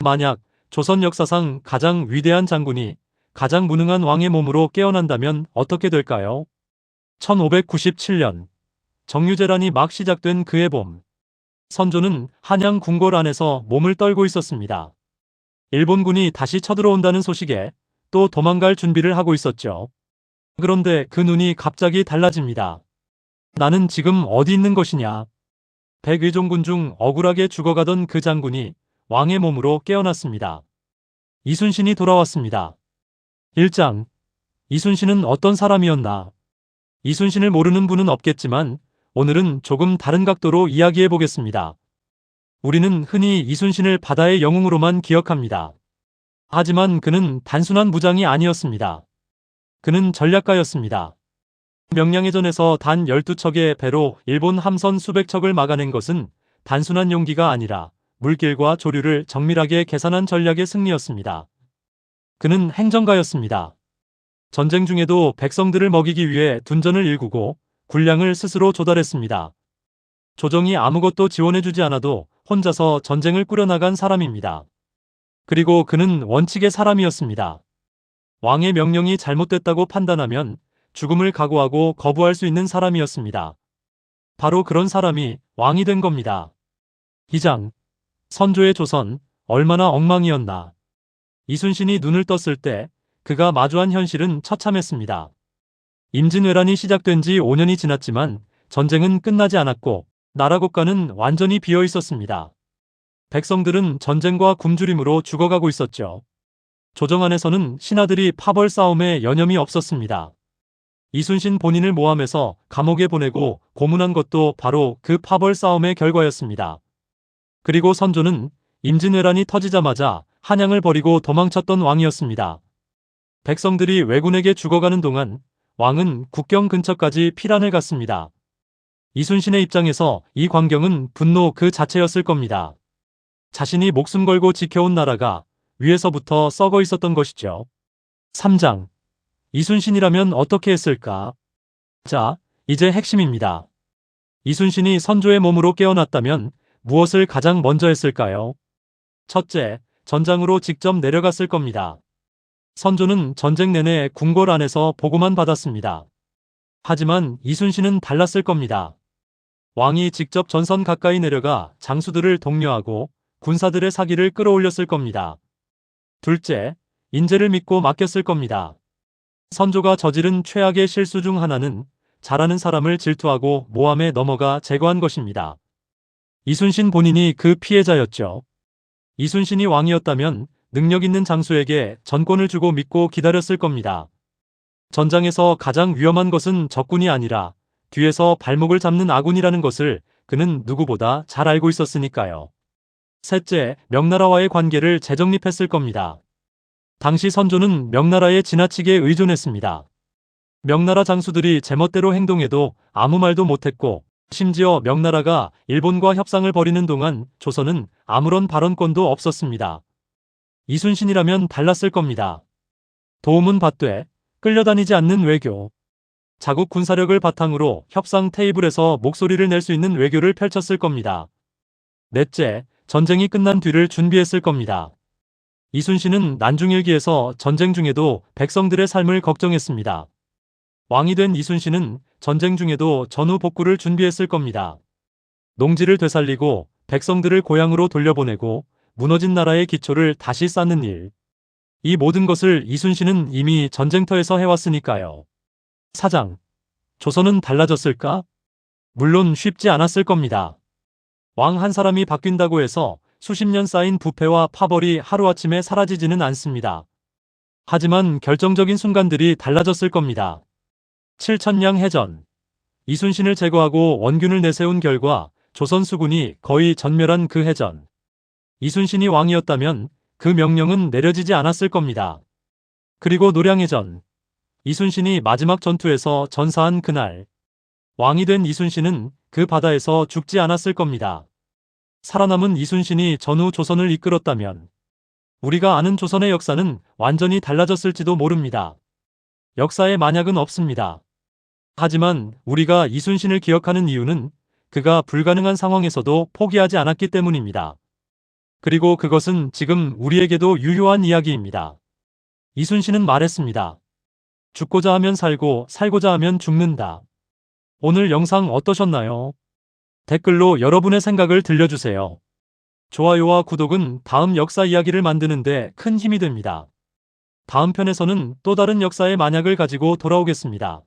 만약 조선 역사상 가장 위대한 장군이 가장 무능한 왕의 몸으로 깨어난다면 어떻게 될까요? 1597년 정유재란이 막 시작된 그해 봄, 선조는 한양 궁궐 안에서 몸을 떨고 있었습니다. 일본군이 다시 쳐들어온다는 소식에 또 도망갈 준비를 하고 있었죠. 그런데 그 눈이 갑자기 달라집니다. 나는 지금 어디 있는 것이냐? 백의종군 중 억울하게 죽어가던 그 장군이 왕의 몸으로 깨어났습니다. 이순신이 돌아왔습니다. 1장. 이순신은 어떤 사람이었나? 이순신을 모르는 분은 없겠지만 오늘은 조금 다른 각도로 이야기해 보겠습니다. 우리는 흔히 이순신을 바다의 영웅으로만 기억합니다. 하지만 그는 단순한 무장이 아니었습니다. 그는 전략가였습니다. 명량해전에서 단 12척의 배로 일본 함선 수백 척을 막아낸 것은 단순한 용기가 아니라 물길과 조류를 정밀하게 계산한 전략의 승리였습니다. 그는 행정가였습니다. 전쟁 중에도 백성들을 먹이기 위해 둔전을 일구고 군량을 스스로 조달했습니다. 조정이 아무것도 지원해주지 않아도 혼자서 전쟁을 꾸려나간 사람입니다. 그리고 그는 원칙의 사람이었습니다. 왕의 명령이 잘못됐다고 판단하면 죽음을 각오하고 거부할 수 있는 사람이었습니다. 바로 그런 사람이 왕이 된 겁니다. 2장. 선조의 조선, 얼마나 엉망이었나. 이순신이 눈을 떴을 때 그가 마주한 현실은 처참했습니다. 임진왜란이 시작된 지 5년이 지났지만 전쟁은 끝나지 않았고 나라 국가는 완전히 비어 있었습니다. 백성들은 전쟁과 굶주림으로 죽어가고 있었죠. 조정 안에서는 신하들이 파벌 싸움에 여념이 없었습니다. 이순신 본인을 모함해서 감옥에 보내고 고문한 것도 바로 그 파벌 싸움의 결과였습니다. 그리고 선조는 임진왜란이 터지자마자 한양을 버리고 도망쳤던 왕이었습니다. 백성들이 왜군에게 죽어가는 동안 왕은 국경 근처까지 피란을 갔습니다. 이순신의 입장에서 이 광경은 분노 그 자체였을 겁니다. 자신이 목숨 걸고 지켜온 나라가 위에서부터 썩어 있었던 것이죠. 3장. 이순신이라면 어떻게 했을까? 자, 이제 핵심입니다. 이순신이 선조의 몸으로 깨어났다면 무엇을 가장 먼저 했을까요? 첫째, 전장으로 직접 내려갔을 겁니다. 선조는 전쟁 내내 궁궐 안에서 보고만 받았습니다. 하지만 이순신은 달랐을 겁니다. 왕이 직접 전선 가까이 내려가 장수들을 독려하고 군사들의 사기를 끌어올렸을 겁니다. 둘째, 인재를 믿고 맡겼을 겁니다. 선조가 저지른 최악의 실수 중 하나는 잘하는 사람을 질투하고 모함에 넘어가 제거한 것입니다. 이순신 본인이 그 피해자였죠. 이순신이 왕이었다면 능력 있는 장수에게 전권을 주고 믿고 기다렸을 겁니다. 전장에서 가장 위험한 것은 적군이 아니라 뒤에서 발목을 잡는 아군이라는 것을 그는 누구보다 잘 알고 있었으니까요. 셋째, 명나라와의 관계를 재정립했을 겁니다. 당시 선조는 명나라에 지나치게 의존했습니다. 명나라 장수들이 제멋대로 행동해도 아무 말도 못했고 심지어 명나라가 일본과 협상을 벌이는 동안 조선은 아무런 발언권도 없었습니다. 이순신이라면 달랐을 겁니다. 도움은 받되 끌려다니지 않는 외교. 자국 군사력을 바탕으로 협상 테이블에서 목소리를 낼 수 있는 외교를 펼쳤을 겁니다. 넷째, 전쟁이 끝난 뒤를 준비했을 겁니다. 이순신은 난중일기에서 전쟁 중에도 백성들의 삶을 걱정했습니다. 왕이 된 이순신은 전쟁 중에도 전후 복구를 준비했을 겁니다. 농지를 되살리고 백성들을 고향으로 돌려보내고 무너진 나라의 기초를 다시 쌓는 일. 이 모든 것을 이순신은 이미 전쟁터에서 해왔으니까요. 4장. 조선은 달라졌을까? 물론 쉽지 않았을 겁니다. 왕 한 사람이 바뀐다고 해서 수십 년 쌓인 부패와 파벌이 하루아침에 사라지지는 않습니다. 하지만 결정적인 순간들이 달라졌을 겁니다. 7천량 해전. 이순신을 제거하고 원균을 내세운 결과 조선 수군이 거의 전멸한 그 해전. 이순신이 왕이었다면 그 명령은 내려지지 않았을 겁니다. 그리고 노량해전. 이순신이 마지막 전투에서 전사한 그날. 왕이 된 이순신은 그 바다에서 죽지 않았을 겁니다. 살아남은 이순신이 전후 조선을 이끌었다면 우리가 아는 조선의 역사는 완전히 달라졌을지도 모릅니다. 역사에 만약은 없습니다. 하지만 우리가 이순신을 기억하는 이유는 그가 불가능한 상황에서도 포기하지 않았기 때문입니다. 그리고 그것은 지금 우리에게도 유효한 이야기입니다. 이순신은 말했습니다. 죽고자 하면 살고 살고자 하면 죽는다. 오늘 영상 어떠셨나요? 댓글로 여러분의 생각을 들려주세요. 좋아요와 구독은 다음 역사 이야기를 만드는데 큰 힘이 됩니다. 다음 편에서는 또 다른 역사의 만약을 가지고 돌아오겠습니다.